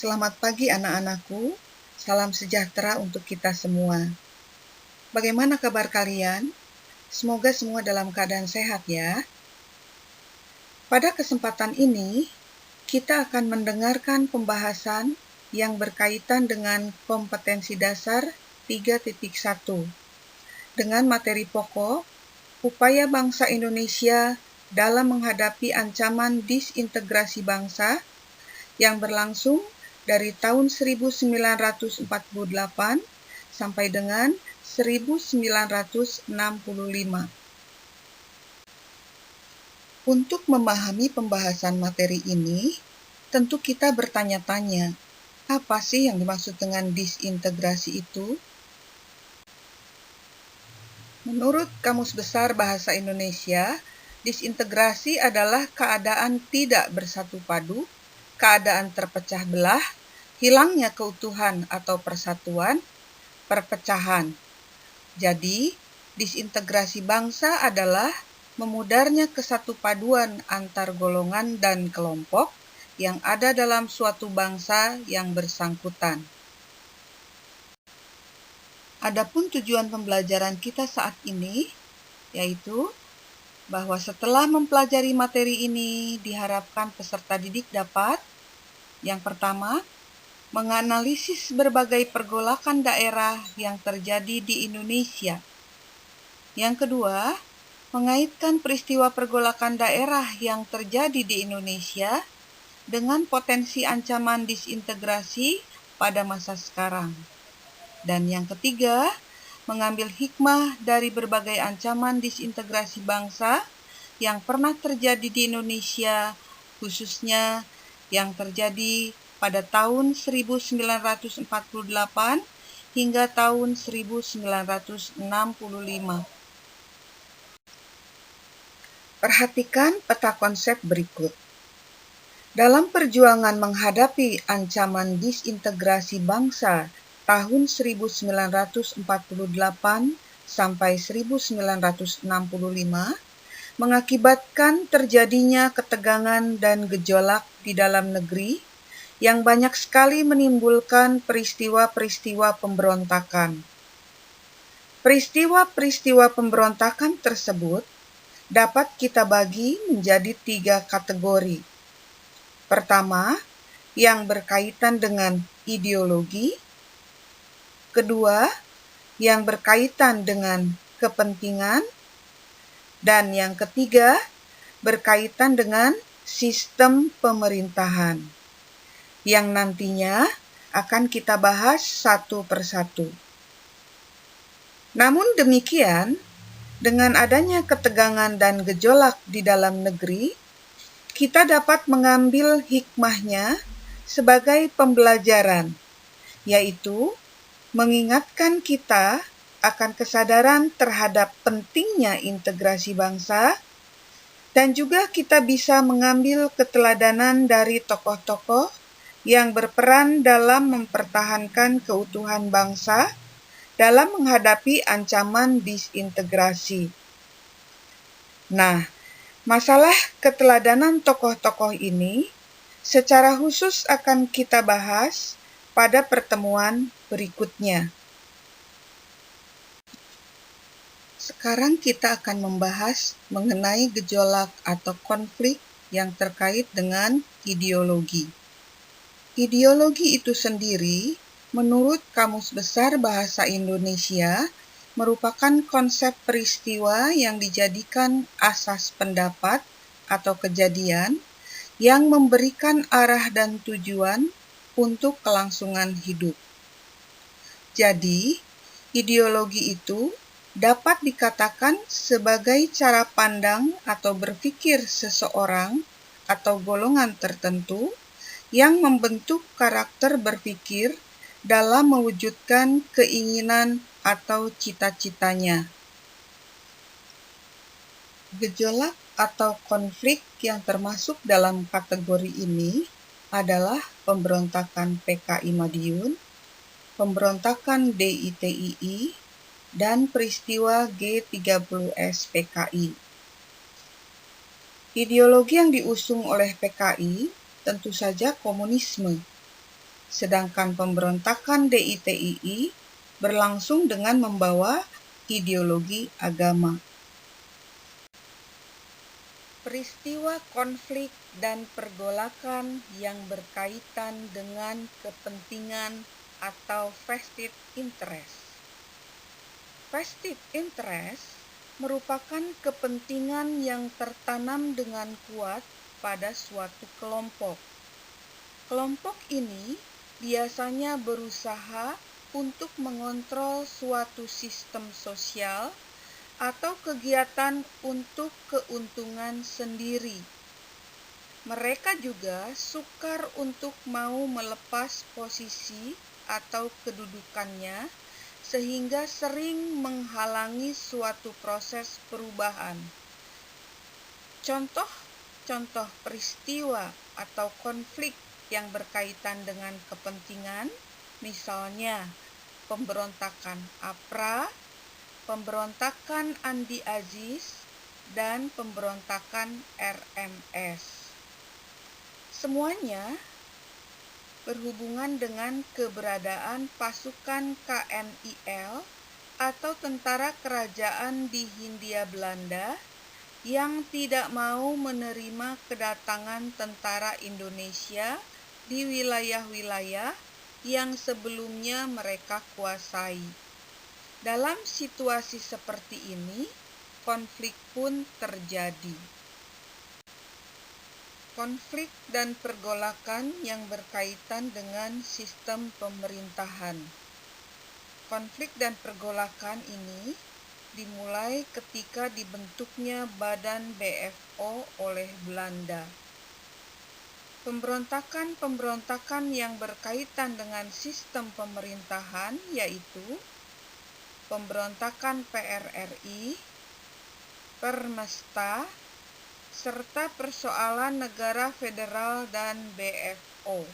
Selamat pagi anak-anakku, salam sejahtera untuk kita semua. Bagaimana kabar kalian? Semoga semua dalam keadaan sehat ya. Pada kesempatan ini, kita akan mendengarkan pembahasan yang berkaitan dengan kompetensi dasar 3.1 dengan materi pokok upaya bangsa Indonesia dalam menghadapi ancaman disintegrasi bangsa yang berlangsung dari tahun 1948 sampai dengan 1965. Untuk memahami pembahasan materi ini, tentu kita bertanya-tanya, apa sih yang dimaksud dengan disintegrasi itu? Menurut Kamus Besar Bahasa Indonesia, disintegrasi adalah keadaan tidak bersatu padu, keadaan terpecah belah, hilangnya keutuhan atau persatuan, perpecahan. Jadi, disintegrasi bangsa adalah memudarnya kesatupaduan antar golongan dan kelompok yang ada dalam suatu bangsa yang bersangkutan. Adapun tujuan pembelajaran kita saat ini, yaitu bahwa setelah mempelajari materi ini, diharapkan peserta didik dapat, yang pertama, menganalisis berbagai pergolakan daerah yang terjadi di Indonesia. Yang kedua, mengaitkan peristiwa pergolakan daerah yang terjadi di Indonesia dengan potensi ancaman disintegrasi pada masa sekarang. Dan yang ketiga, mengambil hikmah dari berbagai ancaman disintegrasi bangsa yang pernah terjadi di Indonesia, khususnya yang terjadi pada tahun 1948 hingga tahun 1965. Perhatikan peta konsep berikut. Dalam perjuangan menghadapi ancaman disintegrasi bangsa tahun 1948 sampai 1965 mengakibatkan terjadinya ketegangan dan gejolak di dalam negeri yang banyak sekali menimbulkan peristiwa-peristiwa pemberontakan. Peristiwa-peristiwa pemberontakan tersebut dapat kita bagi menjadi 3 kategori. Pertama, yang berkaitan dengan ideologi. Kedua, yang berkaitan dengan kepentingan. Dan yang ketiga, berkaitan dengan sistem pemerintahan, yang nantinya akan kita bahas satu persatu. Namun demikian, dengan adanya ketegangan dan gejolak di dalam negeri, kita dapat mengambil hikmahnya sebagai pembelajaran, yaitu mengingatkan kita akan kesadaran terhadap pentingnya integrasi bangsa, dan juga kita bisa mengambil keteladanan dari tokoh-tokoh yang berperan dalam mempertahankan keutuhan bangsa dalam menghadapi ancaman disintegrasi. Nah, masalah keteladanan tokoh-tokoh ini secara khusus akan kita bahas pada pertemuan berikutnya. Sekarang kita akan membahas mengenai gejolak atau konflik yang terkait dengan ideologi. Ideologi itu sendiri, menurut Kamus Besar Bahasa Indonesia, merupakan konsep peristiwa yang dijadikan asas pendapat atau kejadian yang memberikan arah dan tujuan untuk kelangsungan hidup. Jadi, ideologi itu dapat dikatakan sebagai cara pandang atau berpikir seseorang atau golongan tertentu yang membentuk karakter berpikir dalam mewujudkan keinginan atau cita-citanya. Gejolak atau konflik yang termasuk dalam kategori ini adalah pemberontakan PKI Madiun, pemberontakan DITII, dan peristiwa G30S PKI. Ideologi yang diusung oleh PKI tentu saja komunisme. sedangkan pemberontakan DITII berlangsung dengan membawa ideologi agama. Peristiwa konflik dan pergolakan yang berkaitan dengan kepentingan atau vested interest. Vested interest merupakan kepentingan yang tertanam dengan kuat pada suatu kelompok. Kelompok ini biasanya berusaha untuk mengontrol suatu sistem sosial atau kegiatan untuk keuntungan sendiri. Mereka juga sukar untuk mau melepas posisi atau kedudukannya, sehingga sering menghalangi suatu proses perubahan. Contoh-contoh peristiwa atau konflik yang berkaitan dengan kepentingan, misalnya pemberontakan APRA, pemberontakan Andi Aziz, dan pemberontakan RMS. Semuanya berhubungan dengan keberadaan pasukan KNIL atau tentara kerajaan di Hindia Belanda yang tidak mau menerima kedatangan tentara Indonesia di wilayah-wilayah yang sebelumnya mereka kuasai. Dalam situasi seperti ini, konflik pun terjadi. Konflik dan pergolakan yang berkaitan dengan sistem pemerintahan. Konflik dan pergolakan ini dimulai ketika dibentuknya Badan BFO oleh Belanda. Pemberontakan-pemberontakan yang berkaitan dengan sistem pemerintahan yaitu pemberontakan PRRI, Permesta, serta persoalan negara federal dan BFO.